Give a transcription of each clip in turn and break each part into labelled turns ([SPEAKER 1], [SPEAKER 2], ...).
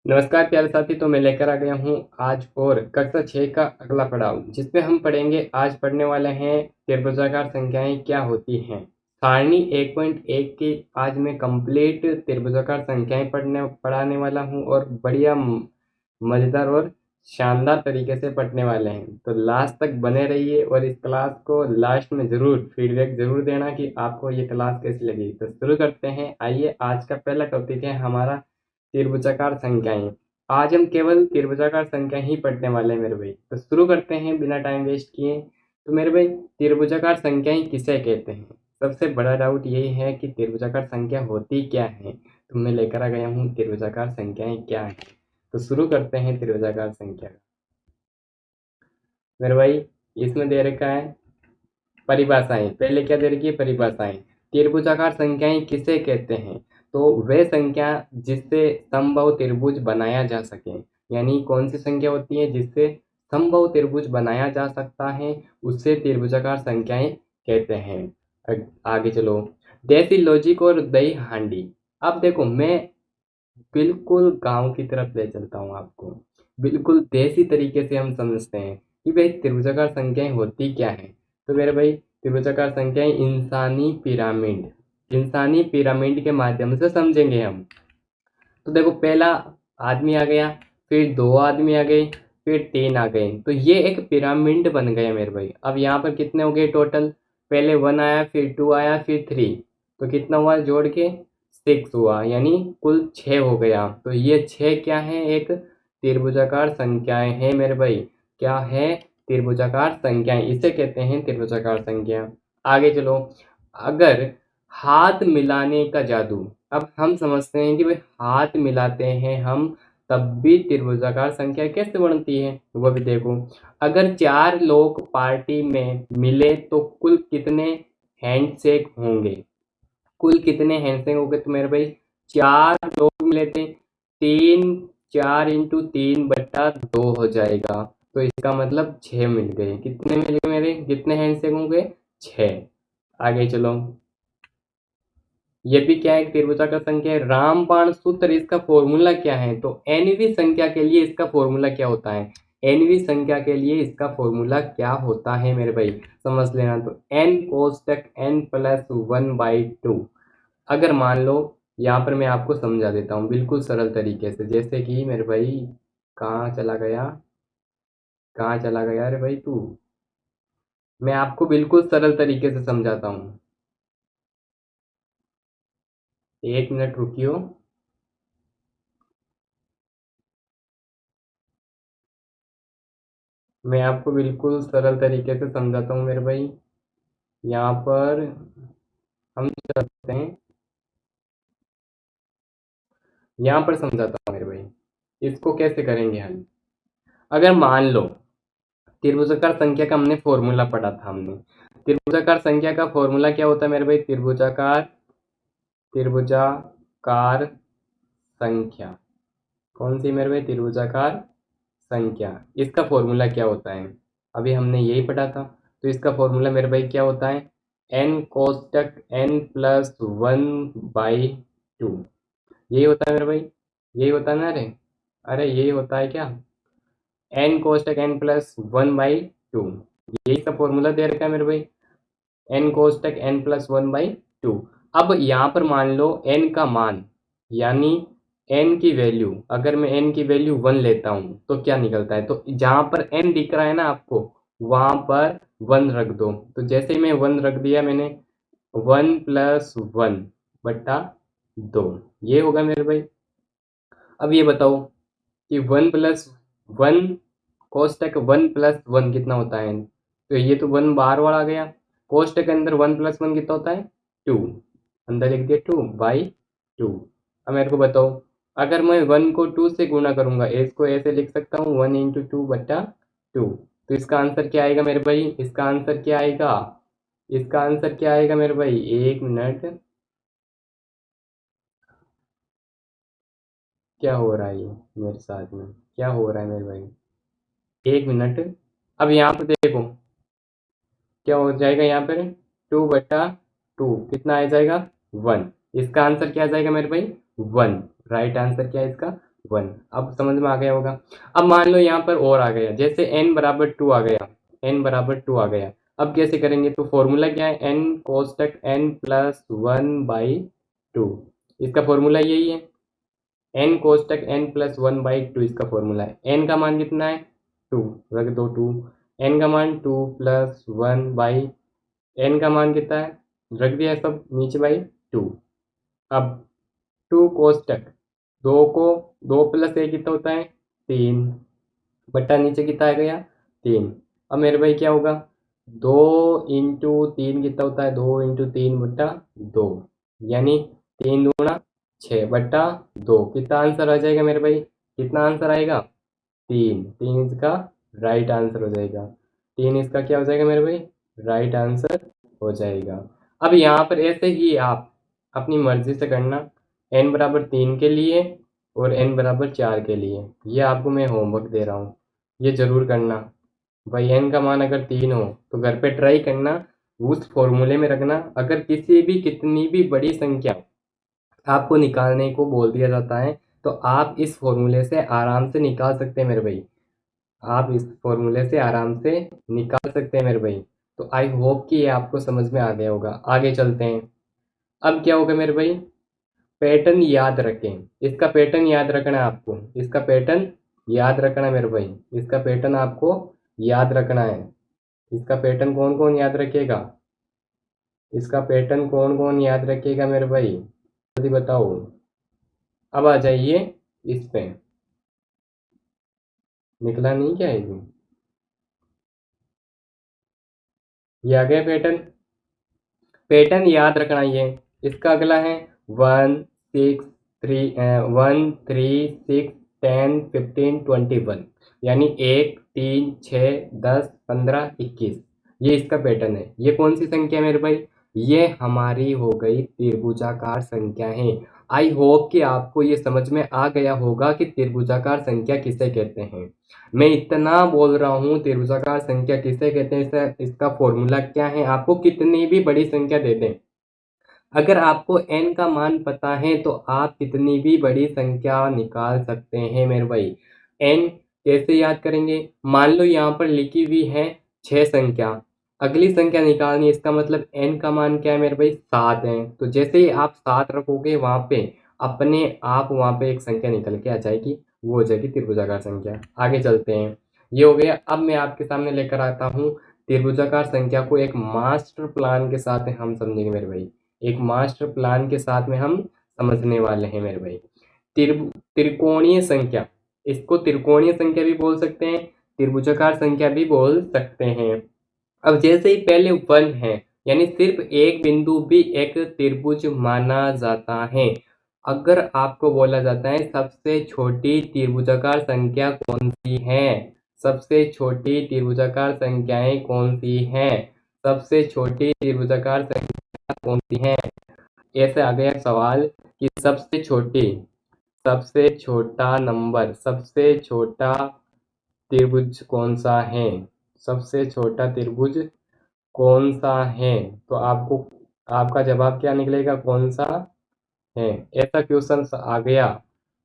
[SPEAKER 1] नमस्कार प्यारे साथी। तो मैं लेकर आ गया हूँ आज और कक्षा 6 का अगला पड़ाव, जिसमें हम पढ़ेंगे। आज पढ़ने वाले हैं त्रिभुजाकार संख्याएं क्या होती हैं। सारणी 1.1 की आज मैं कंप्लीट त्रिभुजाकार संख्याएं पढ़ाने वाला हूँ और बढ़िया मज़ेदार और शानदार तरीके से पढ़ने वाले हैं। तो लास्ट तक बने रहिए और इस क्लास को लास्ट में ज़रूर फीडबैक ज़रूर देना कि आपको ये क्लास कैसी लगी। तो शुरू करते हैं। आइए, आज का पहला टॉपिक है हमारा त्रिभुजाकार संख्याएं। आज हम केवल त्रिभुजाकार संख्या ही पढ़ने वाले हैं मेरे भाई। तो शुरू करते हैं बिना टाइम वेस्ट किए। तो मेरे भाई, त्रिभुजाकार संख्याएं किसे कहते हैं। सबसे बड़ा डाउट यही है कि त्रिभुजाकार संख्या होती क्या है। तो मैं लेकर आ गया हूँ त्रिभुजाकार संख्याएं क्या है। तो शुरू करते हैं त्रिभुजाकार संख्या। मेरे भाई, इसमें दे रखा है परिभाषाएं। पहले क्या दे रखी है? परिभाषाएं। त्रिभुजाकार संख्याएं किसे कहते हैं? तो वे संख्या जिससे समबाहु त्रिभुज बनाया जा सके। यानी कौन सी संख्या होती है जिससे समबाहु त्रिभुज बनाया जा सकता है, उससे त्रिभुजाकार संख्याएं कहते हैं। आगे चलो। देसी लॉजिक और दही हांडी। अब देखो, मैं बिल्कुल गांव की तरफ ले चलता हूँ आपको। बिल्कुल देसी तरीके से हम समझते हैं कि भाई त्रिभुजाकार संख्याएं होती क्या है। तो मेरे भाई, त्रिभुजाकार संख्याएं इंसानी पिरामिड के माध्यम से समझेंगे हम। तो देखो, पहला आदमी आ गया, फिर दो आदमी आ गए, फिर तीन आ गए। तो ये एक पिरामिड बन गया मेरे भाई। अब यहाँ पर कितने हो गए टोटल? पहले वन आया, फिर टू आया, फिर थ्री। तो कितना हुआ जोड़ के? सिक्स हुआ, यानी कुल छः हो गया। तो ये छः क्या है? एक त्रिभुजाकार संख्याएं हैं मेरे भाई। क्या है? त्रिभुजाकार संख्याएं। इसे कहते हैं त्रिभुजाकार संख्या। आगे चलो। अगर हाथ मिलाने का जादू। अब हम समझते हैं कि भाई हाथ मिलाते हैं हम, तब भी त्रिभुजाकार संख्या कैसे बनती है वो भी देखो। अगर चार लोग पार्टी में मिले तो कुल कितने हैंडशेक होंगे? कुल कितने हैंडशेक होंगे? तो मेरे भाई, चार लोग मिले थे, तीन, चार इंटू तीन बट्टा दो हो जाएगा। तो इसका मतलब छः मिल गए। कितने मिल गए मेरे? कितने हैंडशेक होंगे? छः। आगे चलो। ये भी क्या है? त्रिभुजाकार संख्या है। रामबाण सूत्र, इसका फॉर्मूला क्या है? तो एनवी संख्या के लिए इसका फॉर्मूला क्या होता है? एनवी संख्या के लिए इसका फॉर्मूला क्या होता है मेरे भाई, समझ लेना। तो एन कोष्टक n plus one by two. अगर मान लो, यहाँ पर मैं आपको समझा देता हूँ बिल्कुल सरल तरीके से। जैसे कि मेरे भाई, कहाँ चला गया? कहाँ चला गया रे भाई तू? मैं आपको बिल्कुल सरल तरीके से समझाता हूँ। एक मिनट रुकियो। मैं आपको बिल्कुल सरल तरीके से समझाता हूँ मेरे भाई। यहाँ पर हम चलते हैं, यहाँ पर समझाता हूँ मेरे भाई। इसको कैसे करेंगे हम? अगर मान लो, त्रिभुजाकार संख्या का हमने फॉर्मूला पढ़ा था हमने। त्रिभुजाकार संख्या का फॉर्मूला क्या होता है मेरे भाई? त्रिभुजाकार संख्या। कौन सी मेरे भाई? त्रिभुजाकार संख्या। इसका फॉर्मूला क्या होता है? अभी हमने यही पढ़ा था। तो इसका फॉर्मूला मेरे भाई क्या होता है? एन कोष्टक n plus one by two. यही होता है मेरे भाई। यही होता है ना? अरे अरे, यही होता है क्या? एन कोष्टक n plus one by two. यही सब फॉर्मूला दे रखा है मेरे भाई। एन कोष्टक n plus one by two. अब यहाँ पर मान लो एन का मान, यानी एन की वैल्यू, अगर मैं एन की वैल्यू वन लेता हूँ तो क्या निकलता है? तो जहाँ पर एन दिख रहा है ना आपको, वहाँ पर वन रख दो। तो जैसे ही मैं वन रख दिया मैंने, वन प्लस वन बट्टा दो, ये होगा मेरे भाई। अब ये बताओ कि वन प्लस वन, कोष्टक वन प्लस वन कितना होता है? तो ये तो वन बार बार आ गया। कोष्टक के अंदर वन प्लस वन कितना होता है? टू। अंदर लिख दिया टू बाई टू। अब मेरे को बताओ, अगर मैं वन को टू से गुणा करूंगा, इसको ऐसे लिख सकता हूँ, वन इंटू टू बट्टा टू। तो इसका आंसर क्या आएगा मेरे भाई? इसका आंसर क्या आएगा? इसका आंसर क्या आएगा मेरे भाई? एक मिनट। क्या हो रहा है ये मेरे साथ में? क्या हो रहा है मेरे भाई? एक मिनट। अब यहाँ पर देखो, क्या हो जाएगा यहाँ पर? टू बटा टू कितना आ जाएगा? वन। इसका आंसर क्या आ जाएगा मेरे भाई? वन। राइट आंसर क्या है इसका? 1। अब समझ में आ गया होगा। अब मान लो यहाँ पर और आ गया, जैसे n बराबर 2 आ गया, n बराबर 2 आ गया। अब कैसे करेंगे, तो फॉर्मूला क्या है, n कोष्टक n प्लस 1/2, इसका फॉर्मूला यही है। n कोष्टक n प्लस 1/2 इसका फॉर्मूला है। n का मान कितना है, 2, रख दो 2। n का मान 2 प्लस 1/n का मान कितना है, रख दिया सब नीचे बाई 2। अब 2 कोष्टक 2 को 2 प्लस 1 कितना होता है, 3, बट्टा नीचे कितना आ गया, 3। अब मेरे भाई क्या होगा, 2 इंटू 3 कितना होता है, 2 इंटू 3 बट्टा 2, यानी 3 दूना 6 बट्टा 2। कितना आंसर आ जाएगा मेरे भाई, कितना आंसर आएगा, 3। 3 इसका राइट आंसर हो जाएगा। 3 इसका क्या हो जाएगा मेरे भाई, राइट आंसर हो जाएगा। अब यहाँ पर ऐसे ही आप अपनी मर्जी से करना, n बराबर 3 के लिए और n बराबर 4 के लिए। ये आपको मैं होमवर्क दे रहा हूँ, ये जरूर करना। भाई n का मान अगर 3 हो तो घर पे ट्राई करना, उस फॉर्मूले में रखना। अगर किसी भी कितनी भी बड़ी संख्या आपको निकालने को बोल दिया जाता है तो आप इस फॉर्मूले से आराम से निकाल सकते हैं मेरे भाई, आप इस फॉर्मूले से आराम से निकाल सकते हैं मेरे भाई। तो आई होप कि ये आपको समझ में आ गया होगा। आगे चलते हैं। अब क्या होगा मेरे भाई, पैटर्न याद रखें, इसका पैटर्न याद रखना है आपको, इसका पैटर्न याद रखना है मेरे भाई, इसका पैटर्न आपको याद रखना है। इसका पैटर्न कौन कौन याद रखेगा, इसका पैटर्न कौन कौन याद रखेगा मेरे भाई, जल्दी बताओ। अब आ जाइए इस पे, निकला नहीं क्या है ये आ गया पैटर्न। पैटर्न याद रखना ये, इसका अगला है 1 6 3 1 3 6 10 15 21, यानी 1 3 6 10 15 21, ये इसका पैटर्न है। ये कौन सी संख्या है मेरे भाई, ये हमारी हो गई त्रिभुजाकार संख्या है। आई होप कि आपको ये समझ में आ गया होगा कि त्रिभुजाकार संख्या किसे कहते हैं। मैं इतना बोल रहा हूँ त्रिभुजाकार संख्या किसे कहते हैं, इसका फॉर्मूला क्या है, आपको कितनी भी बड़ी संख्या दे दें, अगर आपको n का मान पता है तो आप कितनी भी बड़ी संख्या निकाल सकते हैं मेरे भाई। n कैसे याद करेंगे, मान लो यहाँ पर लिखी हुई है 6 संख्या, अगली संख्या निकालनी है, इसका मतलब n का मान क्या है मेरे भाई, 7 है। तो जैसे ही आप 7 रखोगे वहाँ पे अपने आप वहाँ पे एक संख्या निकल के आ जाएगी, वो हो जाएगी त्रिभुजाकार संख्या। आगे चलते हैं, ये हो गया। अब मैं आपके सामने लेकर आता हूँ त्रिभुजाकार संख्या को एक मास्टर प्लान के साथ हम समझेंगे मेरे भाई, एक मास्टर प्लान के साथ में हम समझने वाले हैं मेरे भाई। त्रिकोणीय संख्या, इसको त्रिकोणीय संख्या भी बोल सकते हैं, त्रिभुजाकार संख्या भी बोल सकते हैं। अब जैसे ही पहले 1 है, यानी सिर्फ एक बिंदु भी एक त्रिभुज माना जाता है। अगर आपको बोला जाता है सबसे छोटी त्रिभुजाकार संख्या कौन सी है, सबसे छोटी त्रिभुजाकार संख्याएं कौन सी हैं, सबसे छोटी त्रिभुजाकार संख्या कौन सी है, ऐसे आ गया सवाल कि सबसे छोटा नंबर, सबसे छोटा त्रिभुज कौन सा है, सबसे छोटा त्रिभुज कौन सा है। तो आपको आपका जवाब क्या निकलेगा, कौन सा है। ऐसा क्वेश्चन आ गया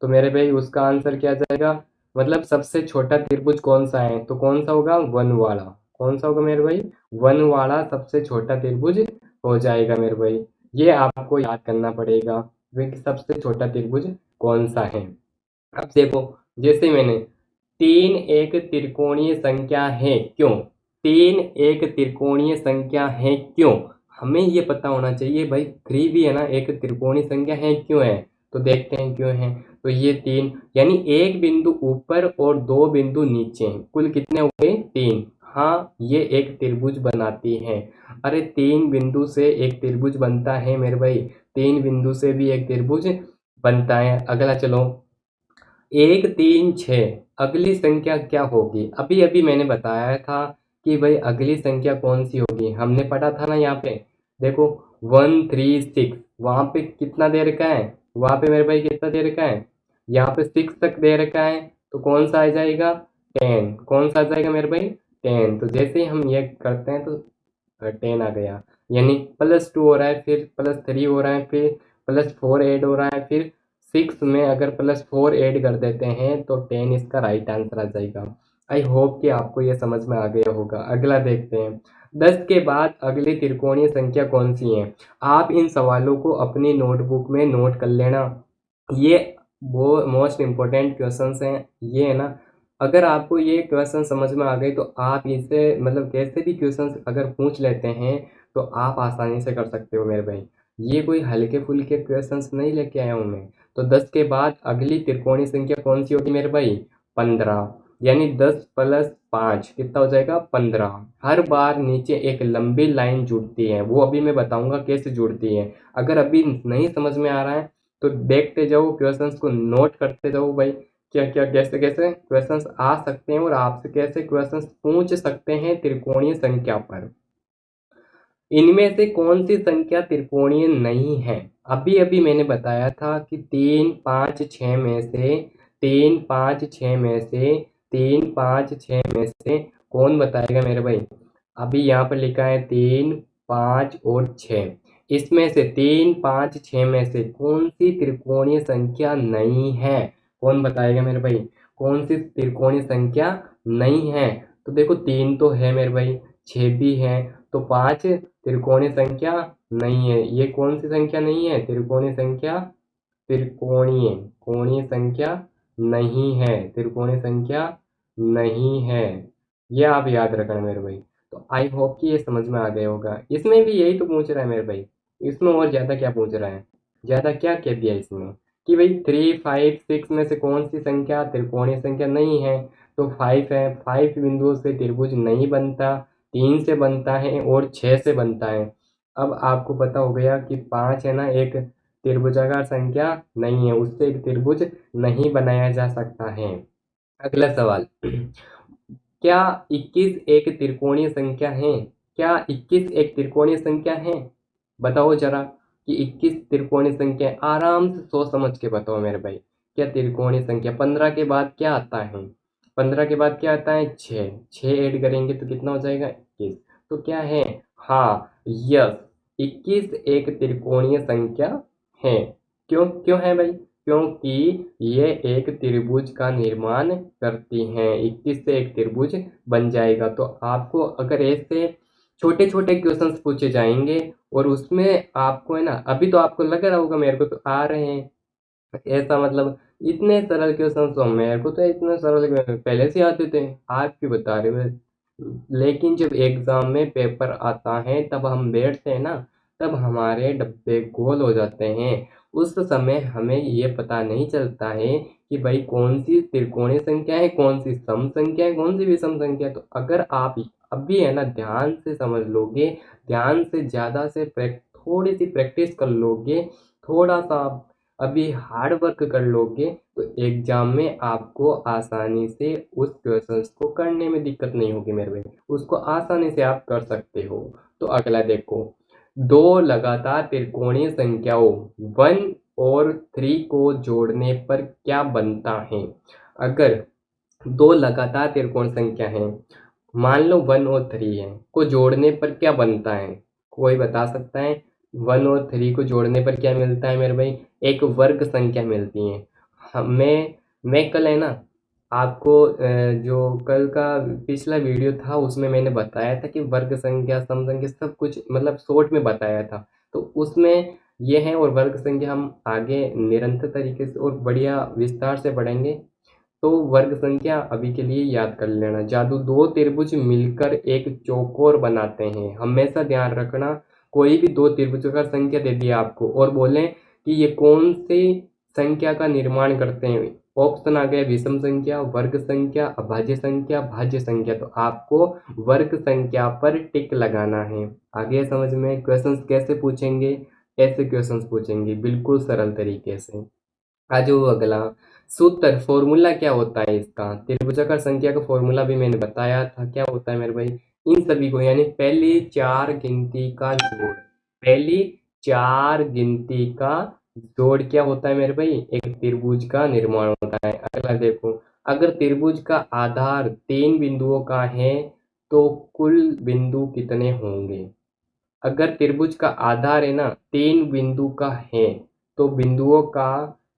[SPEAKER 1] तो मेरे भाई उसका आंसर क्या जाएगा, मतलब सबसे छोटा त्रिभुज कौन सा है, तो कौन सा होगा, 1 वाला। कौन सा होगा मेरे भाई, 1 वाला सबसे छोटा त्रिभुज हो जाएगा मेरे भाई। ये आपको याद करना पड़ेगा कि सबसे छोटा त्रिभुज कौन सा है। अब देखो, जैसे मैंने 3 एक त्रिकोणीय संख्या है क्यों, 3 एक त्रिकोणीय संख्या है क्यों, हमें ये पता होना चाहिए भाई। 3 भी है ना एक त्रिकोणीय संख्या है क्यों है, तो देखते हैं क्यों है। तो ये 3, यानी एक बिंदु ऊपर और 2 बिंदु नीचे हैं, कुल कितने हो गए, 3। हाँ, ये एक त्रिभुज बनाती है। अरे 3 बिंदु से एक त्रिभुज बनता है मेरे भाई, 3 बिंदु से भी एक त्रिभुज बनता है। अगला चलो, 1 3 6, अगली संख्या क्या होगी, अभी अभी मैंने बताया था कि भाई अगली संख्या कौन सी होगी, हमने पढ़ा था ना। यहाँ पे देखो 1 3 6, वहाँ पे कितना दे रखा है, वहाँ पे मेरे भाई कितना दे रखा है, यहाँ पे 6 तक दे रखा है, तो कौन सा आ जाएगा, 10। कौन सा आ जाएगा मेरे भाई, 10। तो जैसे ही हम ये करते हैं तो 10 आ गया, यानी +2 हो रहा है, फिर +3 हो रहा है, फिर +4 ऐड हो रहा है, फिर 6 में अगर +4 ऐड कर देते हैं तो 10 इसका राइट आंसर आ जाएगा। आई होप कि आपको ये समझ में आ गया होगा। अगला देखते हैं, 10 के बाद अगली त्रिकोणीय संख्या कौन सी है? आप इन सवालों को अपनी नोटबुक में नोट कर लेना। ये वो मोस्ट इम्पोर्टेंट क्वेश्चंस हैं, ये है ना। अगर आपको ये क्वेश्चन समझ में आ गए तो आप इसे मतलब कैसे भी क्वेश्चंस अगर पूछ लेते हैं तो आप आसानी से कर सकते हो मेरे भाई। ये कोई हल्के फुल्के क्वेश्चंस नहीं लेके आया हूँ मैं। तो 10 के बाद अगली त्रिकोणीय संख्या कौन सी होगी मेरे भाई? 15, यानी 10 + 5 कितना हो जाएगा? 15। हर बार नीचे एक लंबी लाइन जुड़ती है, वो अभी मैं बताऊंगा कैसे जुड़ती है। अगर अभी नहीं समझ में आ रहा है तो देखते जाओ, क्वेश्चंस को नोट करते जाओ भाई, क्या क्या कैसे कैसे क्वेश्चंस आ सकते हैं और आपसे कैसे क्वेश्चंस पूछ सकते हैं त्रिकोणीय संख्या पर। इनमें से कौन सी संख्या त्रिकोणीय नहीं है? अभी अभी मैंने बताया था कि 3, 5, 6 में से 3, 5, 6 में से 3, 5, 6 में से कौन बताएगा मेरे भाई? अभी यहाँ पर लिखा है 3, 5 और 6। इसमें से 3, 5, 6 में से कौन सी त्रिकोणीय संख्या नहीं है? कौन बताएगा मेरे भाई? कौन सी त्रिकोणीय संख्या नहीं है? तो देखो 3 तो है मेरे भाई, 6 भी है, तो 5 त्रिकोणीय संख्या नहीं है। ये कौन सी संख्या नहीं है? त्रिकोणीय संख्या, त्रिकोणीय कोणीय संख्या नहीं है, त्रिकोणीय संख्या नहीं है। ये आप याद रखना मेरे भाई। तो आई होप कि ये समझ में आ गया होगा। इसमें भी यही तो पूछ रहा है मेरे भाई, इसमें और ज़्यादा क्या पूछ रहा है? ज़्यादा क्या कह दिया इसमें कि भाई 3, 5, 6 में से कौन सी संख्या त्रिकोणीय संख्या नहीं है? तो 5 है, 5 बिंदुओं से त्रिभुज नहीं बनता, 3 से बनता है और 6 से बनता है। अब आपको पता हो गया कि 5 है ना, एक त्रिभुजाकार संख्या नहीं है, उससे एक त्रिभुज नहीं बनाया जा सकता है। अगला सवाल, क्या 21 एक त्रिकोणीय संख्या है? क्या 21 एक त्रिकोणीय संख्या है? बताओ जरा कि 21 त्रिकोणीय संख्या है। आराम से सोच समझ के बताओ मेरे भाई, क्या त्रिकोणीय संख्या? 15 के बाद क्या आता है? 15 के बाद क्या आता है? 6। 6 ऐड करेंगे तो कितना हो जाएगा? 21। तो क्या है? हाँ, यस, 21 एक त्रिकोणीय संख्या है। क्यों क्यों है भाई? क्योंकि ये एक त्रिभुज का निर्माण करती हैं। 21 से एक त्रिभुज बन जाएगा। तो आपको अगर ऐसे छोटे छोटे क्वेश्चंस पूछे जाएंगे और उसमें आपको है ना, अभी तो आपको लग रहा होगा मेरे को तो आ रहे हैं, ऐसा मतलब इतने सरल क्वेश्चन तो मेरे को तो इतने सरल पहले से आते थे, आप क्यों बता रहे हो? लेकिन जब एग्जाम में पेपर आता है तब हम बैठते हैं ना, तब हमारे डब्बे गोल हो जाते हैं। उस समय हमें ये पता नहीं चलता है कि भाई कौन सी त्रिकोणीय संख्या है, कौन सी सम संख्या है, कौन सी विषम संख्या है। तो अगर आप अभी है ना ध्यान से समझ लोगे, ध्यान से ज़्यादा से थोड़ी सी प्रैक्टिस कर लोगे, थोड़ा सा अभी हार्ड वर्क कर लोगे तो एग्जाम में आपको आसानी से उस क्वेश्चंस को करने में दिक्कत नहीं होगी मेरे भाई, उसको आसानी से आप कर सकते हो। तो अगला देखो, दो लगातार त्रिकोणीय संख्याओं 1 और 3 को जोड़ने पर क्या बनता है? अगर दो लगातार त्रिकोण संख्या है, मान लो 1 और 3 है, को जोड़ने पर क्या बनता है? कोई बता सकता है? 1 और 3 को जोड़ने पर क्या मिलता है मेरे भाई? एक वर्ग संख्या मिलती है। मैं कल है ना आपको जो कल का पिछला वीडियो था उसमें मैंने बताया था कि वर्ग संख्या, सम संख्या सब कुछ मतलब शॉर्ट में बताया था। तो उसमें ये है, और वर्ग संख्या हम आगे निरंतर तरीके से और बढ़िया विस्तार से पढ़ेंगे। तो वर्ग संख्या अभी के लिए याद कर लेना। जादू, दो त्रिभुज मिलकर एक चौकोर बनाते हैं। हमेशा ध्यान रखना, कोई भी दो त्रिभुजों का संख्या दे दिया आपको और बोलें कि ये कौन सी संख्या का निर्माण करते हैं, ऑप्शन आ गया विषम संख्या, वर्ग संख्या, अभाज्य संख्या, भाज्य संख्या। तो आपको वर्ग संख्या पर टिक लगाना है। आगे समझ में? क्वेश्चंस कैसे पूछेंगे? ऐसे क्वेश्चंस पूछेंगे बिल्कुल सरल तरीके से। आ जाओ अगला, सूत्र फॉर्मूला क्या होता है इसका? त्रिभुजाकार संख्या का फॉर्मूला भी मैंने बताया था, क्या होता है मेरे भाई? इन सभी को यानी पहली 4 गिनती का जोड़, पहली 4 गिनती का जोड़ क्या होता है मेरे भाई? एक त्रिभुज का निर्माण होता है। अगला देखो, अगर त्रिभुज का आधार 3 बिंदुओं का है तो कुल बिंदु कितने होंगे? अगर त्रिभुज का आधार है ना 3 बिंदु का है तो बिंदुओं का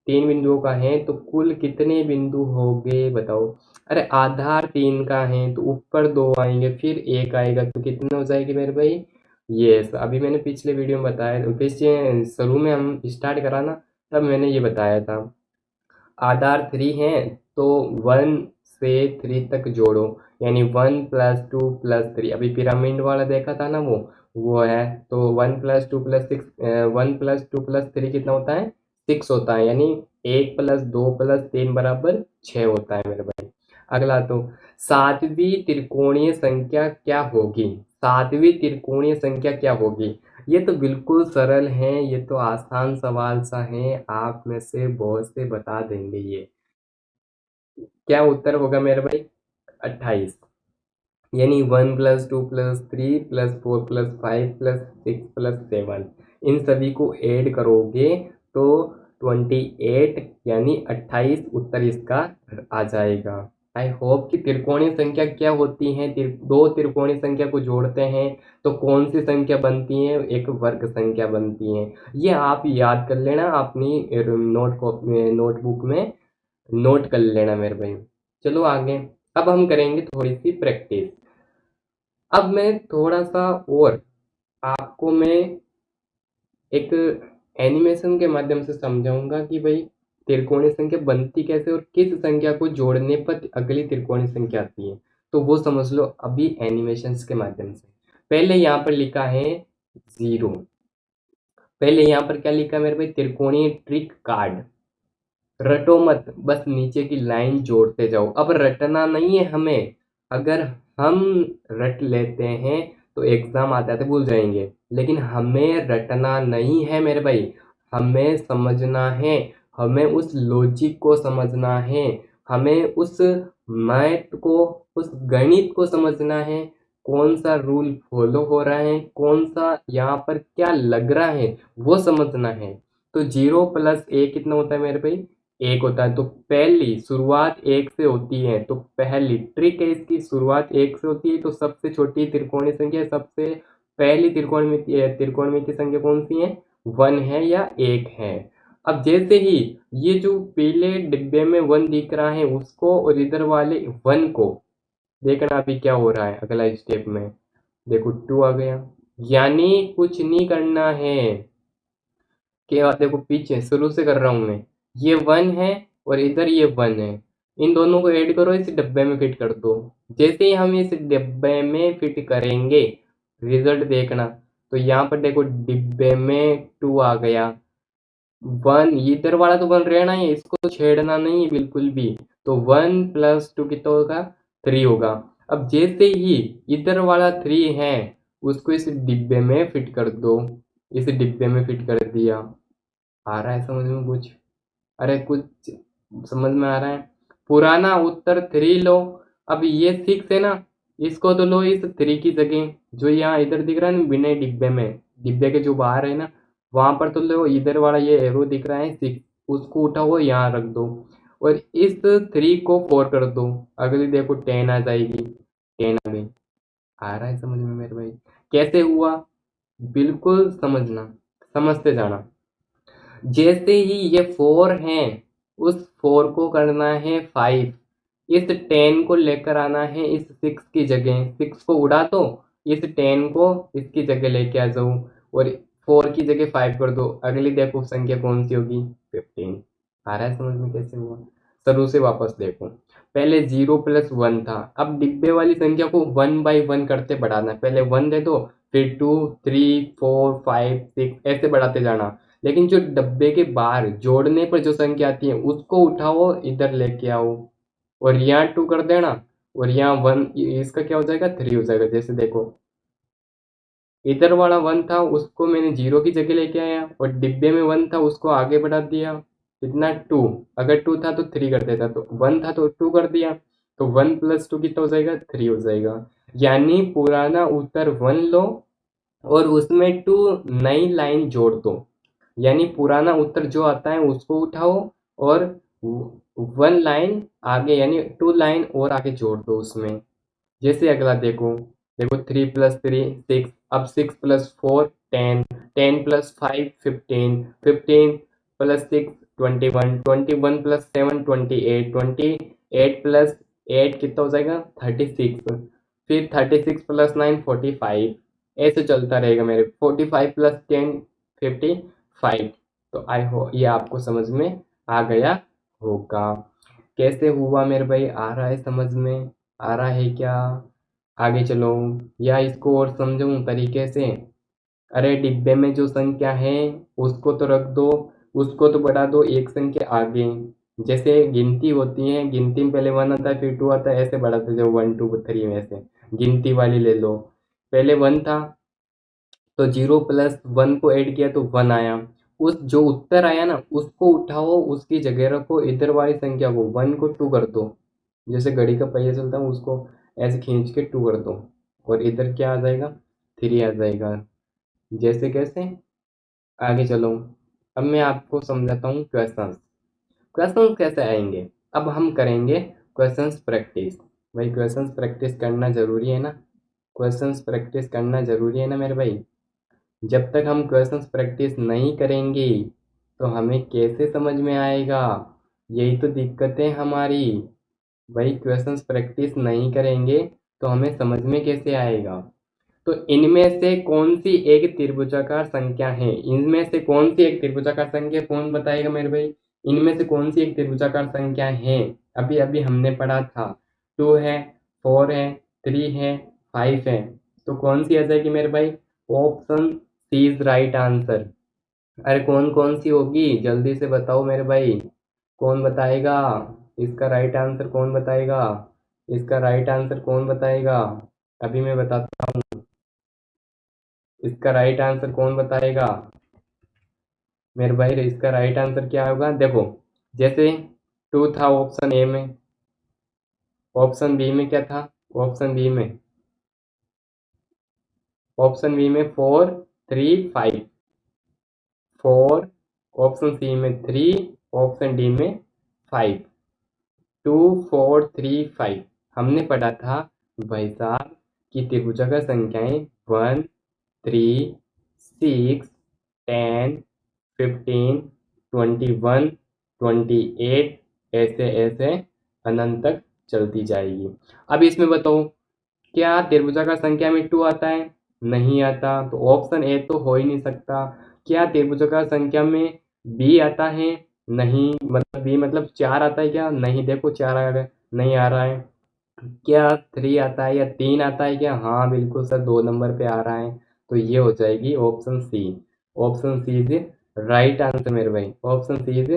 [SPEAKER 1] 3 बिंदुओं का है तो कुल कितने बिंदु हो गए बताओ। अरे आधार 3 का है तो ऊपर 2 आएंगे फिर 1 आएगा तो कितने हो जाएगी मेरे भाई। यस, अभी मैंने पिछले वीडियो में बताया, पिछले शुरू में हम स्टार्ट करा ना, तब मैंने ये बताया था। आधार 3 है तो 1 से 3 तक जोड़ो, यानी 1 प्लस 2 प्लस 3। अभी पिरामिड वाला देखा था ना, वो है। तो 1 प्लस 2 प्लस 6, 1 प्लस 2 प्लस 3 कितना होता है, 6 होता है। यानी 1 प्लस 2 प्लस 3 बराबर 6 होता है मेरे भाई। अगला तो सातवीं त्रिकोणीय संख्या क्या होगी। सातवीं त्रिकोणीय संख्या क्या होगी। ये तो बिल्कुल सरल है, ये तो आसान सवाल सा है, आप में से बहुत से बता देंगे ये। क्या उत्तर होगा मेरे भाई, 28। यानी 1 plus 2 plus 3 plus 4 plus 5 plus 6 plus 7, इन सभी को ऐड करोगे तो 28 यानी 28 उत्तर इसका आ जाएगा। आई होप कि त्रिकोणीय संख्या क्या होती है, दो त्रिकोणीय संख्या को जोड़ते हैं तो कौन सी संख्या बनती है, एक वर्ग संख्या बनती है। ये आप याद कर लेना अपनी नोटबुक में नोट कर लेना मेरे भाई। चलो आगे, अब हम करेंगे थोड़ी सी प्रैक्टिस। अब मैं थोड़ा सा और आपको मैं एक एनिमेशन के माध्यम से समझाऊंगा कि भाई त्रिकोणीय संख्या बनती कैसे और किस संख्या को जोड़ने पर अगली त्रिकोणीय संख्या आती है, तो वो समझ लो अभी एनिमेशन के माध्यम से। पहले यहाँ पर लिखा है 0। पहले यहाँ पर क्या लिखा है मेरे भाई, त्रिकोणीय ट्रिक कार्ड। रटो मत, बस नीचे की लाइन जोड़ते जाओ। अब रटना नहीं है हमें, अगर हम रट लेते हैं तो एग्जाम आते आते भूल जाएंगे, लेकिन हमें रटना नहीं है मेरे भाई, हमें समझना है, हमें उस लॉजिक को समझना है, हमें उस मैथ को, उस गणित को समझना है, कौन सा रूल फॉलो हो रहा है, कौन सा यहाँ पर क्या लग रहा है वो समझना है। तो 0 प्लस ए कितना होता है मेरे भाई, 1 होता है। तो पहली शुरुआत 1 से होती है, तो पहली ट्रिक है इसकी, शुरुआत 1 से होती है। तो सबसे छोटी त्रिकोणीय संख्या, सबसे पहली त्रिकोणमितीय संख्या कौन सी है, 1 है या 1 है। अब जैसे ही ये जो पीले डिब्बे में 1 दिख रहा है उसको और इधर वाले 1 को देखना अभी क्या हो रहा है अगला स्टेप में। देखो 2 आ गया, यानी कुछ नहीं करना है। क्या देखो पीछे शुरू से कर रहा हूं मैं, ये 1 है और इधर ये 1 है, इन दोनों को ऐड करो, इस डब्बे में फिट कर दो। जैसे ही हम इस डब्बे में फिट करेंगे रिजल्ट देखना। तो यहाँ पर देखो डिब्बे में 2 आ गया, 1 इधर वाला तो 1 रहना है, इसको तो छेड़ना नहीं है बिल्कुल भी। तो 1 प्लस 2 कितना होगा, 3 होगा। अब जैसे ही इधर वाला 3 है उसको इस डिब्बे में फिट कर दो, इस डिब्बे में फिट कर दिया। आ रहा है समझ में कुछ, अरे कुछ समझ में आ रहा है। पुराना उत्तर 3 लो। अब ये 6 है ना, इसको तो लो इस 3 की जगह, जो यहाँ इधर दिख रहा है ना बिना डिब्बे में, डिब्बे के जो बाहर है ना वहां पर तो लो इधर वाला ये एरो दिख रहा है 6, उसको उठाओ यहाँ रख दो और इस 3 को 4 कर दो। अगली देखो 10 आ जाएगी, 10 आ गई। आ रहा है समझ में मेरे भाई, कैसे हुआ बिल्कुल समझना, समझते जाना। जैसे ही ये 4 है उस 4 को करना है 5, इस 10 को लेकर आना है इस 6 की जगह, 6 को उड़ा दो, इस 10 को इसकी जगह लेके आ जाओ और 4 की जगह 5 कर दो। अगली देखो संख्या कौन सी होगी, 15। आ रहा है समझ में कैसे हुआ। शुरू से वापस देखो, पहले 0 प्लस 1 था, अब डिब्बे वाली संख्या को 1 बाई 1 करते बढ़ाना। पहले 1 दे दो, फिर 2 3 4 5 6 ऐसे बढ़ाते जाना। लेकिन जो डब्बे के बाहर जोड़ने पर जो संख्या आती है उसको उठाओ इधर लेके आओ और यहाँ 2 कर देना और यहाँ 1, इसका क्या हो जाएगा 3 हो जाएगा। जैसे देखो इधर वाला 1 था उसको मैंने 0 की जगह लेके आया और डिब्बे में 1 था उसको आगे बढ़ा दिया, कितना 2। अगर 2 था तो 3 कर देता, तो 1 था तो 2 कर दिया, तो 1 प्लस 2 कितना हो जाएगा, 3 हो जाएगा। यानी पुराना उत्तर 1 लो और उसमें 2 नई लाइन जोड़ दो, यानी पुराना उत्तर जो आता है उसको उठाओ और 1 लाइन आगे यानी 2 लाइन और आगे जोड़ दो उसमें। जैसे अगला देखो, देखो 3 प्लस 3 6, अब 6 plus 4 10, 10 plus 5 15, 15 plus 6 21, 21 plus 7 28, 28 plus 8 कितना हो जाएगा 36, फिर 36 प्लस 9 45, ऐसे चलता रहेगा मेरे। 45 प्लस 10 55। तो आई हो ये आपको समझ में आ गया होगा। कैसे हुआ मेरे भाई, आ रहा है समझ में, आ रहा है क्या? आगे चलो, या इसको और समझूं तरीके से। अरे डिब्बे में जो संख्या है उसको तो रख दो, उसको तो बढ़ा दो एक संख्या आगे। जैसे गिनती होती है, गिनती में पहले 1 आता है फिर 2 आता है, ऐसे बढ़ाते जाओ 1 2 3 में से। गिनती वाली ले लो, पहले 1 था तो 0 प्लस 1 को ऐड किया तो 1 आया। उस जो उत्तर आया ना उसको उठाओ, उसकी जगह रखो, इधर वाली संख्या को 1 को 2 कर दो। जैसे घड़ी का पहिया चलता है उसको ऐसे खींच के 2 कर दो, और इधर क्या आ जाएगा 3 आ जाएगा। जैसे कैसे, आगे चलो। अब मैं आपको समझाता हूँ क्वेश्चंस। क्वेश्चंस कैसे आएंगे, अब हम करेंगे क्वेश्चंस प्रैक्टिस। भाई क्वेश्चंस प्रैक्टिस करना जरूरी है ना, क्वेश्चंस प्रैक्टिस करना जरूरी है ना मेरे भाई। जब तक हम क्वेश्चंस प्रैक्टिस नहीं करेंगे तो हमें कैसे समझ में आएगा, यही तो दिक्कत है हमारी। भाई क्वेश्चंस प्रैक्टिस नहीं करेंगे तो हमें समझ में कैसे आएगा। तो इनमें से कौन सी एक त्रिभुजाकार संख्या है, इनमें से कौन सी एक त्रिभुजाकार संख्या, कौन बताएगा मेरे भाई? इनमें से कौन सी एक त्रिभुजाकार संख्या है? अभी अभी हमने पढ़ा था, 2 है, 4 है, 3 है, 5 है। तो कौन सी आ जाएगी मेरे भाई? Option C is right answer. अरे कौन कौन सी होगी जल्दी से बताओ मेरे भाई, कौन बताएगा? इसका राइट आंसर कौन बताएगा? इसका राइट आंसर कौन बताएगा? अभी मैं बताता हूँ, इसका राइट आंसर कौन बताएगा मेरे भाई? इसका राइट आंसर क्या होगा देखो, जैसे 2 था ऑप्शन ए में, ऑप्शन बी में क्या था? ऑप्शन बी में, ऑप्शन बी में 4 3 5, 4, ऑप्शन सी में 3, ऑप्शन डी में 5, 2 4 3 5। हमने पढ़ा था भाई साहब कि त्रिभुजाकार संख्याएं 1 3 6 10 15 21 28, ऐसे ऐसे अनंत तक चलती जाएगी। अब इसमें बताओ, क्या त्रिभुजाकार संख्या में 2 आता है? नहीं आता, तो ऑप्शन ए तो हो ही नहीं सकता। क्या त्रिभुजाकार संख्या में बी आता है? नहीं, मतलब बी मतलब 4 आता है क्या? नहीं, देखो 4 आ गया, नहीं आ रहा है। क्या 3 आता है या 3 आता है क्या? हाँ बिल्कुल सर, 2 नंबर पे आ रहा है। तो ये हो जाएगी option C. Option C is right answer मेरे भाई, option C is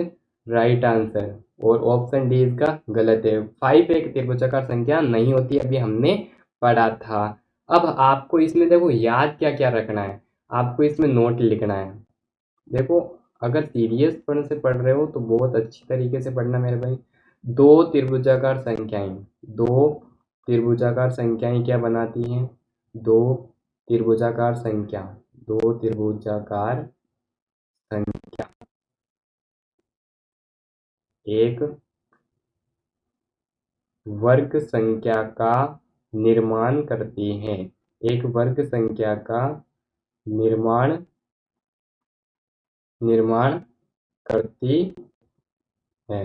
[SPEAKER 1] right answer. और ऑप्शन डी इसका गलत है। 5 एक त्रिभुजाकार संख्या नहीं होती, अभी हमने पढ़ा था। अब आपको इसमें देखो याद क्या क्या रखना है, आपको इसमें नोट लिखना है। देखो, अगर सीरियस पढ़ से पढ़ रहे हो तो बहुत अच्छी तरीके से पढ़ना मेरे भाई। दो त्रिभुजाकार संख्याएं, दो त्रिभुजाकार संख्याएं क्या बनाती हैं? दो त्रिभुजाकार संख्या, दो त्रिभुजाकार संख्या एक वर्ग संख्या का निर्माण करती हैं, एक वर्ग संख्या का निर्माण निर्माण करती है।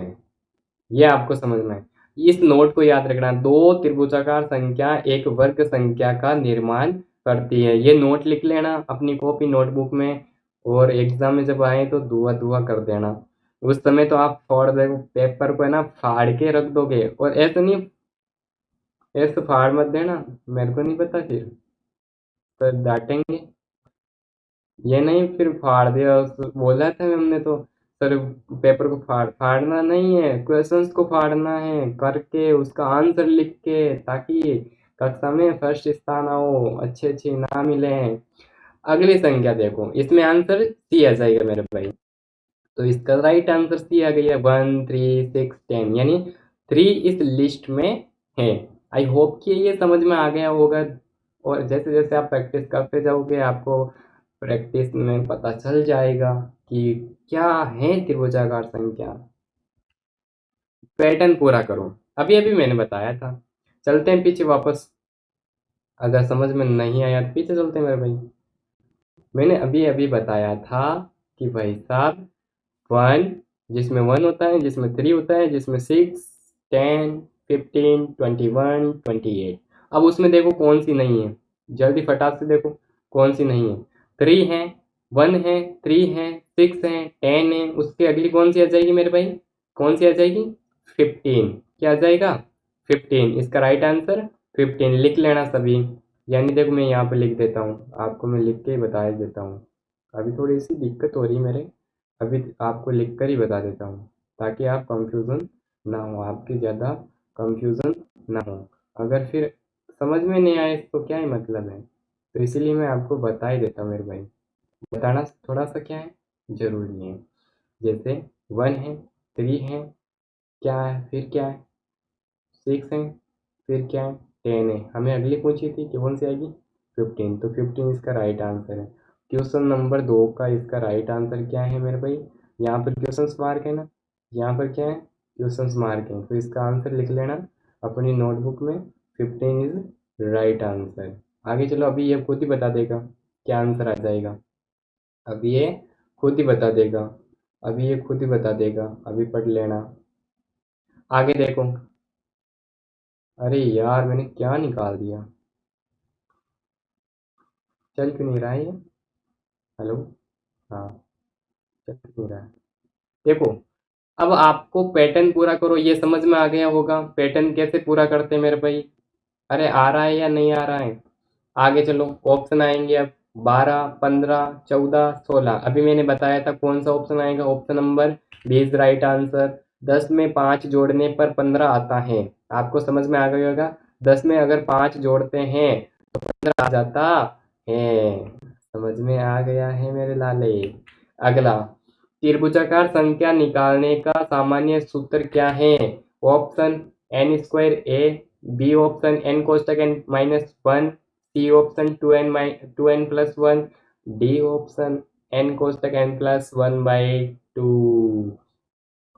[SPEAKER 1] ये आपको समझ में है। इस नोट को याद रखना, दो त्रिभुजाकार संख्या एक वर्ग संख्या का निर्माण करती है। ये नोट लिख लेना अपनी कॉपी नोटबुक में, और एग्जाम में जब आए तो दुआ दुआ कर देना। उस समय तो आप फोड़ दे पेपर को, है ना, फाड़ के रख दोगे। और ऐसे नहीं, ऐसे फाड़ मत देना, मेरे को नहीं पता, फिर सर डांटेंगे। ये नहीं फिर फाड़ दिया, बोला था हमने तो सर पेपर को फाड़ना नहीं है, क्वेश्चंस को फाड़ना है करके उसका आंसर लिख के, ताकि कक्षा में फर्स्ट स्थान आओ, अच्छे अच्छे इनाम मिले हैं। अगली संख्या देखो, इसमें आंसर सी आ जाएगा मेरे भाई। तो इसका राइट आंसर सी आ गया, 1 3 6 10, यानी 3 इस लिस्ट में है। आई होप कि ये समझ में आ गया होगा। और जैसे जैसे आप प्रैक्टिस करते जाओगे आपको प्रैक्टिस में पता चल जाएगा कि क्या है त्रिभुजाकार संख्या। पैटर्न पूरा करो, अभी अभी मैंने बताया था। चलते हैं पीछे वापस, अगर समझ में नहीं आया तो पीछे चलते हैं मेरे भाई। मैंने अभी अभी बताया था कि भाई साहब 1 जिसमें 1 होता है, जिसमें 3 होता है, जिसमें 6, 10, 15, 21, 28। अब उसमें देखो कौन सी नहीं है, जल्दी फटाक से देखो कौन सी नहीं है। 3 है, 1 है, 3 है, 6 है, 10 है, उसके अगली कौन सी आ जाएगी मेरे भाई, कौन सी आ जाएगी, 15। क्या आ जाएगा, 15। इसका राइट आंसर 15 लिख लेना सभी। यानी देखो मैं यहाँ पे लिख देता हूँ, आपको मैं लिख के ही बता देता हूँ। अभी थोड़ी सी दिक्कत हो रही मेरे, अभी आपको लिख कर ही बता देता हूँ ताकि आप कंफ्यूजन ना हो, आपके ज़्यादा कंफ्यूजन ना हो। अगर फिर समझ में नहीं आए तो क्या ही मतलब है, तो इसीलिए मैं आपको बता ही देता हूँ मेरे भाई। बताना थोड़ा सा क्या है, ज़रूरी है। जैसे 1 है, 3 है, क्या है, फिर क्या है, 6 है, फिर क्या है, 10 है। हमें अगली पूछी थी कि कौन सी आएगी, 15। तो 15 इसका राइट आंसर है। क्वेश्चन नंबर 2 का इसका राइट आंसर क्या है मेरे भाई, यहाँ पर क्वेश्चन मार्क है ना, यहाँ पर क्या है, क्वेश्चन मार्क है, तो इसका आंसर लिख लेना अपनी नोटबुक में, 15 इज राइट आंसर। आगे चलो, अभी ये खुद ही बता देगा क्या आंसर आ जाएगा, अभी ये खुद ही बता देगा, अभी ये खुद ही बता देगा, अभी पढ़ लेना। आगे देखो, अरे यार मैंने क्या निकाल दिया, चल क्यों नहीं रहा है ये, हेलो, हाँ, चल क्यों नहीं रहा है, देखो। अब आपको पैटर्न पूरा करो, ये समझ में आ गया होगा पैटर्न कैसे पूरा करते हैं मेरे भाई। अरे आ रहा है या नहीं आ रहा है, आगे चलो ऑप्शन आएंगे अब, 12, 15, 14, 16। अभी मैंने बताया था कौन सा ऑप्शन आएगा, ऑप्शन नंबर 20 राइट आंसर। 10 में 5 जोड़ने पर 15 आता है, आपको समझ में आ गया होगा। 10 में अगर 5 जोड़ते हैं तो 15 आ जाता है, समझ में आ गया है मेरे लाले। अगला, त्रिभुजाकार संख्या निकालने का सामान्य सूत्र क्या है, option n square A, B option n कोष्टक n minus one, C option two n plus one, D option n कोष्टक n plus one by two.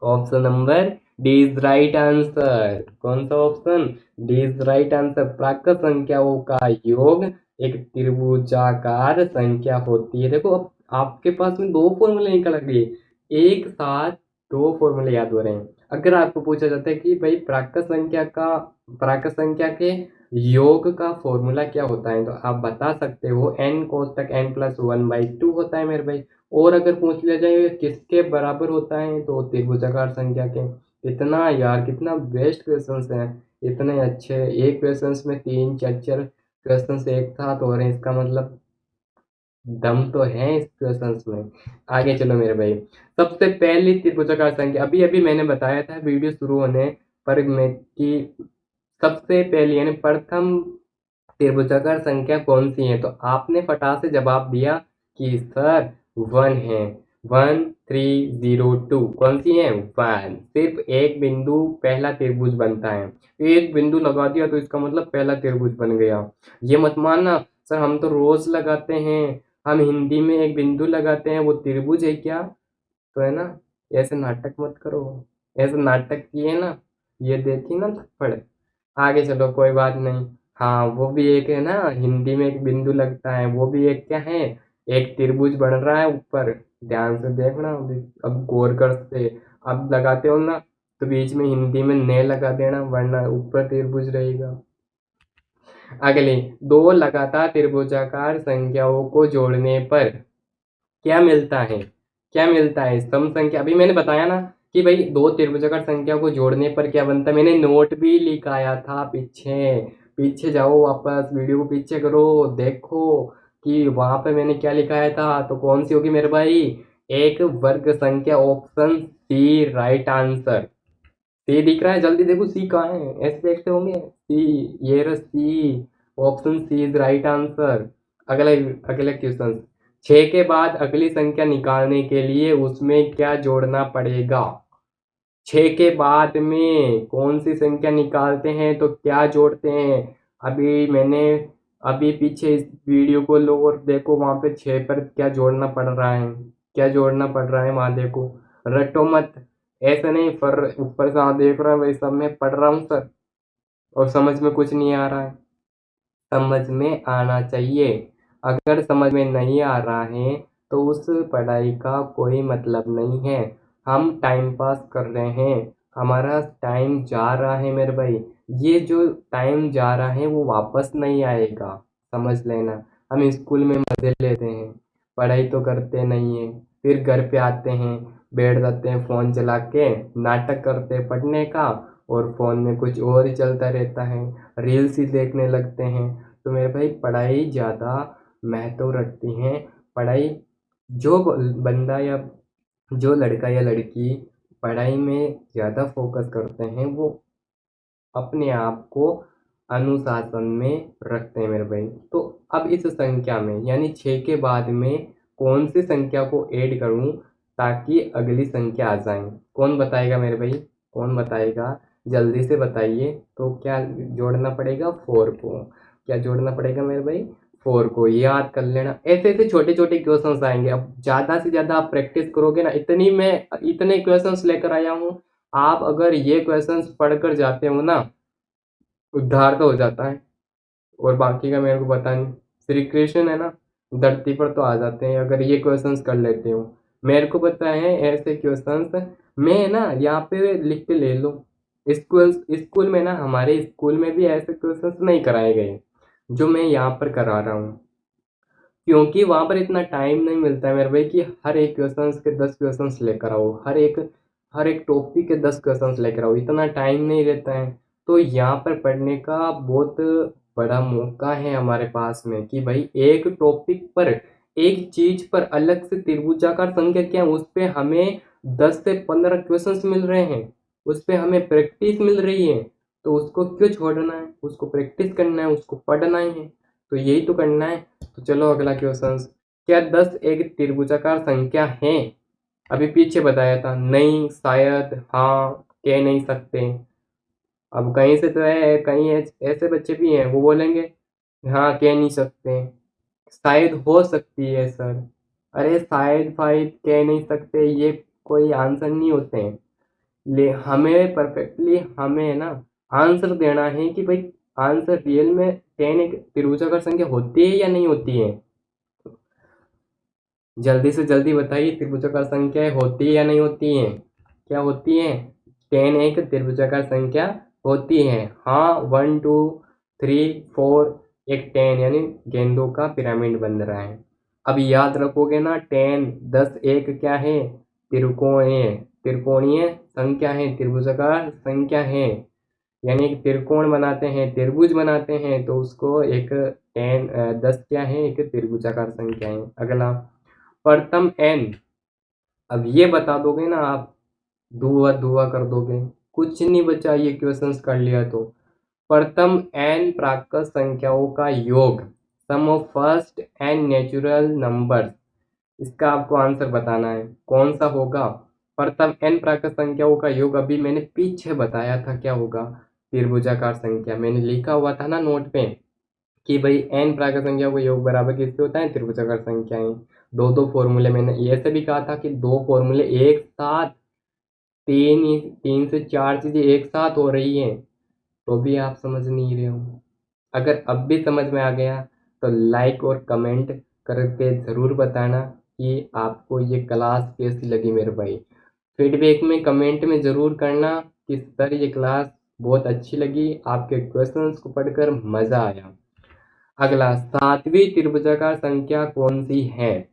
[SPEAKER 1] Option number D is right answer. कौन सा option, D is right answer. प्राकृत संख्याओं का योग एक त्रिभुजाकार संख्या होती है। देखो अब आपके पास में दो फॉर्मूले निकल गए, एक साथ दो फॉर्मूले याद हो रहे हैं। अगर आपको पूछा जाता है कि भाई प्राकृत संख्या के योग का फॉर्मूला क्या होता है, तो आप बता सकते हो एन कोस तक N plus one by two होता है मेरे भाई। और अगर पूछ लिया जाए किसके बराबर होता है, तो त्रिभुजाकार संख्या के। इतना यार कितना बेस्ट क्वेश्चंस हैं, इतने अच्छे, एक क्वेश्चंस में तीन चार चार क्वेश्चंस एक साथ हो रहे हैं, इसका मतलब दम तो है इस क्वेश्चंस में। आगे चलो मेरे भाई, सबसे पहली त्रिभुजाकार संख्या, अभी अभी मैंने बताया था वीडियो शुरू होने पर में कि सबसे पहली यानी प्रथम त्रिभुजाकार संख्या कौन सी है, तो आपने फटाक से जवाब दिया कि सर 1 है, 1302। कौन सी है, 1। सिर्फ एक बिंदु पहला त्रिभुज बनता है, एक बिंदु लगा दिया तो इसका मतलब पहला त्रिभुज बन गया। ये मत मानना सर हम तो रोज लगाते हैं, हम हिंदी में एक बिंदु लगाते हैं वो त्रिभुज है क्या, तो है ना, ऐसे नाटक मत करो, ऐसे नाटक किए ना ये देखी ना थप्पड़। आगे चलो कोई बात नहीं, हाँ वो भी एक है ना, हिंदी में एक बिंदु लगता है, वो भी एक क्या है, एक त्रिभुज बन रहा है ऊपर। ध्यान से देखना अभी, अब गौर कर से, अब लगाते हो ना तो बीच में हिंदी में ने लगा देना वरना ऊपर त्रिभुज रहेगा। अगले, दो लगातार त्रिभुजाकार संख्याओं को जोड़ने पर क्या मिलता है, क्या मिलता है, सम संख्या। अभी मैंने बताया ना कि भाई दो त्रिभुजाकार संख्या को जोड़ने पर क्या बनता है, मैंने नोट भी लिखाया था पीछे, पीछे जाओ वापस वीडियो को पीछे करो, देखो कि वहां पे मैंने क्या लिखाया था, तो कौन सी होगी मेरे भाई, एक वर्ग संख्या, ऑप्शन सी राइट आंसर। सी दिख रहा है, जल्दी देखो सी कहाँ है, ऐसे देखते होंगे सी, ये रहा C, option C is right answer. अगला, अगला क्वेश्चन, 6 के बाद अगली संख्या निकालने के लिए उसमें क्या जोड़ना पड़ेगा, 6 के बाद में कौन सी संख्या निकालते हैं तो क्या जोड़ते हैं। अभी मैंने, अभी पीछे इस वीडियो को लो और देखो वहां पे 6 पर क्या जोड़ना पड़ रहा है, क्या जोड़ना पड़ रहा है वहां देखो, रटो मत, ऐसे नहीं पर ऊपर से हाँ देख रहा है वही सब मैं पढ़ रहा हूँ सर, और समझ में कुछ नहीं आ रहा है, समझ में आना चाहिए। अगर समझ में नहीं आ रहा है तो उस पढ़ाई का कोई मतलब नहीं है। हम टाइम पास कर रहे हैं, हमारा टाइम जा रहा है मेरे भाई। ये जो टाइम जा रहा है वो वापस नहीं आएगा, समझ लेना। हम स्कूल में मज़े लेते हैं, पढ़ाई तो करते नहीं हैं, फिर घर पे आते हैं, बैठ जाते हैं फ़ोन चला के, नाटक करते हैं पढ़ने का, और फ़ोन में कुछ और ही चलता रहता है, रील्स ही देखने लगते हैं। तो मेरे भाई पढ़ाई ज़्यादा महत्व रखती हैं। पढ़ाई, जो बंदा या जो लड़का या लड़की पढ़ाई में ज़्यादा फोकस करते हैं, वो अपने आप को अनुशासन में रखते हैं मेरे भाई। तो अब इस संख्या में यानी 6 के बाद में कौन सी संख्या को ऐड करूं ताकि अगली संख्या आ जाए? कौन बताएगा मेरे भाई? कौन बताएगा? जल्दी से बताइए। तो क्या जोड़ना पड़ेगा? 4 को। क्या जोड़ना पड़ेगा मेरे भाई? 4 को। याद कर लेना। ऐसे ऐसे छोटे छोटे क्वेश्चंस आएंगे। अब ज़्यादा से ज़्यादा आप प्रैक्टिस करोगे ना, इतने क्वेश्चंस लेकर आया हूँ। आप अगर ये क्वेश्चंस पढ़कर जाते हो ना, उद्धार तो हो जाता है। और बाकी का मेरे को पता नहीं। श्री कृष्ण है ना, धरती पर तो आ जाते हैं अगर ये क्वेश्चंस कर लेते हो। मेरे को पता है ऐसे क्वेश्चंस। मैं ना यहाँ पे लिख के ले लो। स्कूल स्कूल में ना, हमारे स्कूल में भी ऐसे क्वेश्चंस नहीं कराए गए जो मैं यहाँ पर करा रहा हूँ, क्योंकि वहाँ पर इतना टाइम नहीं मिलता है मेरे भाई कि हर एक क्वेश्चंस के 10 क्वेश्चंस लेकर आओ, हर एक टॉपिक के 10 क्वेश्चंस लेकर आओ, इतना टाइम नहीं रहता है। तो यहाँ पर पढ़ने का बहुत बड़ा मौका है हमारे पास में कि भाई एक टॉपिक पर, एक चीज पर अलग से त्रिभुजाकार संख्या क्या है, उस पे हमें 10 से 15 क्वेश्चंस मिल रहे हैं, उस पे हमें प्रैक्टिस मिल रही है। तो उसको क्यों छोड़ना है? उसको प्रैक्टिस करना है, उसको पढ़ना ही है। तो यही तो करना है। तो चलो अगला क्वेश्चन। क्या 10 एक त्रिभुजाकार संख्या है? अभी पीछे बताया था नहीं, शायद, हाँ, कह नहीं सकते। अब कहीं से तो है, कहीं ऐसे बच्चे भी हैं वो बोलेंगे हाँ कह नहीं सकते, शायद हो सकती है सर। अरे शायद फायद कह नहीं सकते ये कोई आंसर नहीं होते हैं। ले हमें परफेक्टली हमें ना आंसर देना है कि भाई आंसर रियल में 10 एक त्रिभुजाकार संख्या होती है या नहीं होती है। जल्दी से जल्दी बताइए, त्रिभुजाकार संख्याएं होती है या नहीं होती हैं? क्या होती हैं? 10 एक त्रिभुजाकार संख्या होती है। हाँ, 1 2 3 4 एक 10 यानी गेंदों का पिरामिड बन रहा है। अब याद रखोगे ना, 10 एक क्या है? त्रिकोणीय त्रिकोणीय संख्या है, त्रिभुजाकार संख्या है। यानी एक त्रिकोण बनाते हैं, त्रिभुज बनाते हैं, तो उसको एक 10 क्या है? एक त्रिभुजाकार संख्या है। अगला, प्रथम एन। अब ये बता दोगे ना आप, धुआं धुआं कर दोगे, कुछ नहीं बचा ये क्वेश्चंस कर लिया तो। प्रथम एन प्राकृत संख्याओं का योग, sum of first n natural numbers. इसका आपको आंसर बताना है, कौन सा होगा? प्रथम एन प्राकृत संख्याओं का योग अभी मैंने पीछे बताया था क्या होगा? त्रिभुजाकार संख्या मैंने लिखा हुआ था ना नोट पे कि भाई एन प्राकृत संख्या को योग बराबर किसके होता है? त्रिभुजाकार संख्याएं। दो दो फॉर्मूले मैंने ऐसे भी कहा था कि दो फॉर्मूले एक साथ, तीन से चार चीजें एक साथ हो रही हैं, तो भी आप समझ नहीं रहे हो। अगर अब भी समझ में आ गया तो लाइक और कमेंट करके ज़रूर बताना कि आपको ये क्लास कैसी लगी मेरे भाई। फीडबैक में कमेंट में ज़रूर करना कि सर ये क्लास बहुत अच्छी लगी, आपके क्वेश्चंस को पढ़कर मज़ा आया। अगला, सातवीं त्रिभुजाकार संख्या कौन सी है?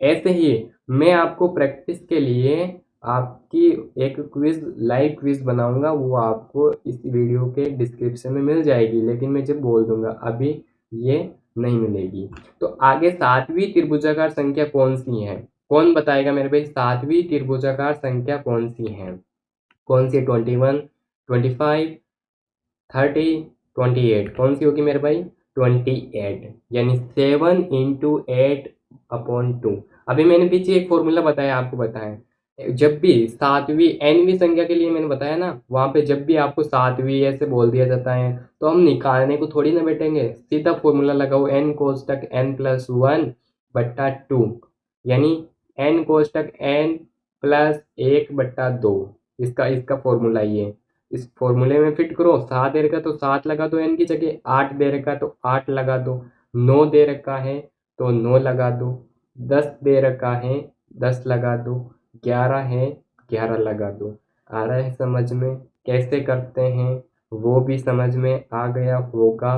[SPEAKER 1] ऐसे ही मैं आपको प्रैक्टिस के लिए आपकी एक क्विज, लाइव क्विज बनाऊंगा, वो आपको इस वीडियो के डिस्क्रिप्शन में मिल जाएगी, लेकिन मैं जब बोल दूंगा, अभी ये नहीं मिलेगी। तो आगे सातवीं त्रिभुजाकार संख्या कौन सी है? कौन बताएगा मेरे भाई? सातवीं त्रिभुजाकार संख्या कौन सी है? कौन सी? 21, 25, 30, 28। कौन सी होगी मेरे भाई? 28, यानी 7 × 8/2। अभी मैंने पीछे एक फॉर्मूला बताया, आपको बताया, जब भी सातवीं एनवीं संख्या के लिए मैंने बताया ना, वहां पे जब भी आपको सातवीं ऐसे बोल दिया जाता है तो हम निकालने को थोड़ी ना बैठेंगे, सीधा फॉर्मूला लगाओ, n कोष्टक n+1/2, यानी n कोष्टक n+1/2। इसका इसका फॉर्मूला ये, इस फॉर्मूले में फिट करो। 7 दे रखा तो 7 लगा दो n की जगह, 8 दे रखा तो 8 लगा दो, 9 दे रखा है तो 9 लगा दो, 10 दे रखा है 10 लगा दो, 11 है 11 लगा दो। आ रहा है समझ में? कैसे करते हैं वो भी समझ में आ गया होगा।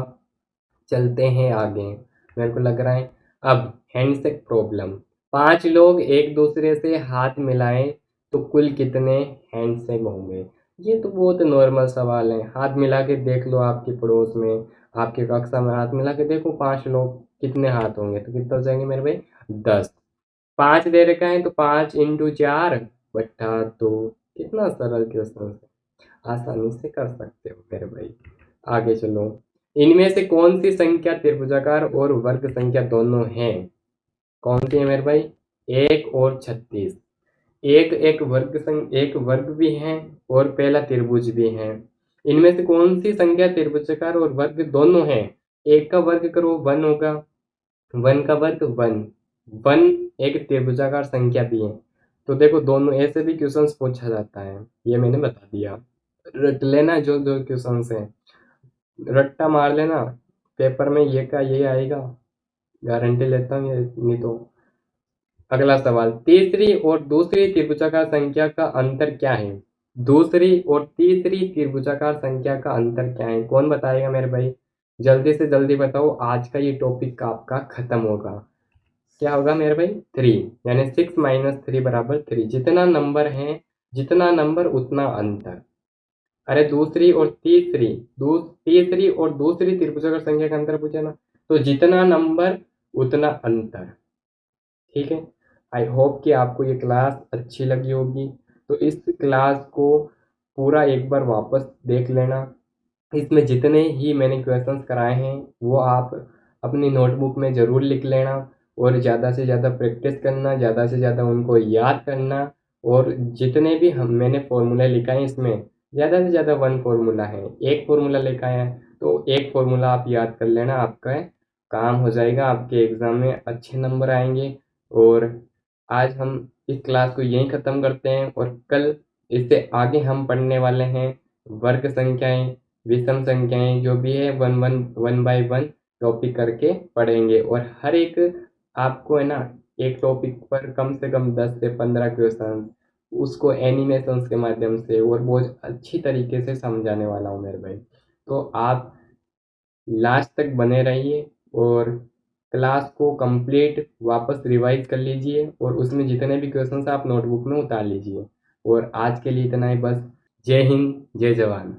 [SPEAKER 1] चलते हैं आगे, मेरे को लग रहा है। अब हैंडशेक प्रॉब्लम, 5 लोग एक दूसरे से हाथ मिलाएं तो कुल कितने हैंडशेक होंगे? ये तो बहुत नॉर्मल सवाल है। हाथ मिला के देख लो, आपके पड़ोस में, आपके कक्षा में हाथ मिला के देखो 5 लोग, कितने हाथ होंगे? तो कितने हो जाएंगे मेरे भाई? 10। 5 दे रखा है तो 5 इंटू 4 बट्टा 2। कितना सरल क्वेश्चन है, आसानी से कर सकते हो मेरे भाई। आगे चलो। इनमें से कौन सी संख्या त्रिभुजाकार और वर्ग संख्या दोनों है? कौन सी है मेरे भाई? 1 और 36। एक वर्ग भी है और पहला त्रिभुज भी है। इनमें से कौन सी संख्या त्रिभुजाकार और वर्ग दोनों है? एक का वर्ग करो 1 होगा, 1 का वर्ग 1। 1 एक त्रिभुजाकार संख्या भी है। तो देखो, दोनों ऐसे भी क्वेश्चंस पूछा जाता है, ये मैंने बता दिया। रट लेना जो जो क्वेश्चंस है, रट्टा मार लेना, पेपर में ये का ये आएगा, गारंटी लेता हूँ ये। नहीं तो अगला सवाल, तीसरी और दूसरी त्रिभुजाकार संख्या का अंतर क्या है? दूसरी और तीसरी त्रिभुजाकार संख्या का अंतर क्या है? कौन बताएगा मेरे भाई? जल्दी से जल्दी बताओ, आज का ये टॉपिक आपका खत्म होगा। क्या होगा मेरे भाई? 3, यानी 6 - 3 बराबर 3। जितना नंबर है, जितना नंबर उतना अंतर। अरे तीसरी और दूसरी त्रिभुजाकार संख्या का अंतर पूछा ना, तो जितना नंबर उतना अंतर। ठीक है। आई होप कि आपको ये क्लास अच्छी लगी होगी। तो इस क्लास को पूरा एक बार वापस देख लेना। इसमें जितने ही मैंने क्वेश्चंस कराए हैं वो आप अपनी नोटबुक में ज़रूर लिख लेना, और ज़्यादा से ज़्यादा प्रैक्टिस करना, ज़्यादा से ज़्यादा उनको याद करना। और जितने भी मैंने फॉर्मूला लिखा है, इसमें ज़्यादा से ज़्यादा 1 फॉर्मूला है, एक फॉर्मूला लिखा है, तो एक फॉर्मूला आप याद कर लेना, आपका काम हो जाएगा, आपके एग्ज़ाम में अच्छे नंबर आएंगे। और आज हम इस क्लास को यहीं ख़त्म करते हैं, और कल इससे आगे हम पढ़ने वाले हैं वर्ग संख्याएं, विषम संख्याएं, जो भी है 1 बाय 1 टॉपिक करके पढ़ेंगे। और हर एक आपको है ना, एक टॉपिक पर कम से कम 10 से 15 क्वेश्चन, उसको एनिमेशंस के माध्यम से और बहुत अच्छी तरीके से समझाने वाला हूँ मेरे भाई। तो आप लास्ट तक बने रहिए और क्लास को कंप्लीट वापस रिवाइज कर लीजिए, और उसमें जितने भी क्वेश्चंस आप नोटबुक में उतार लीजिए। और आज के लिए इतना ही बस। जय हिंद, जय जवान।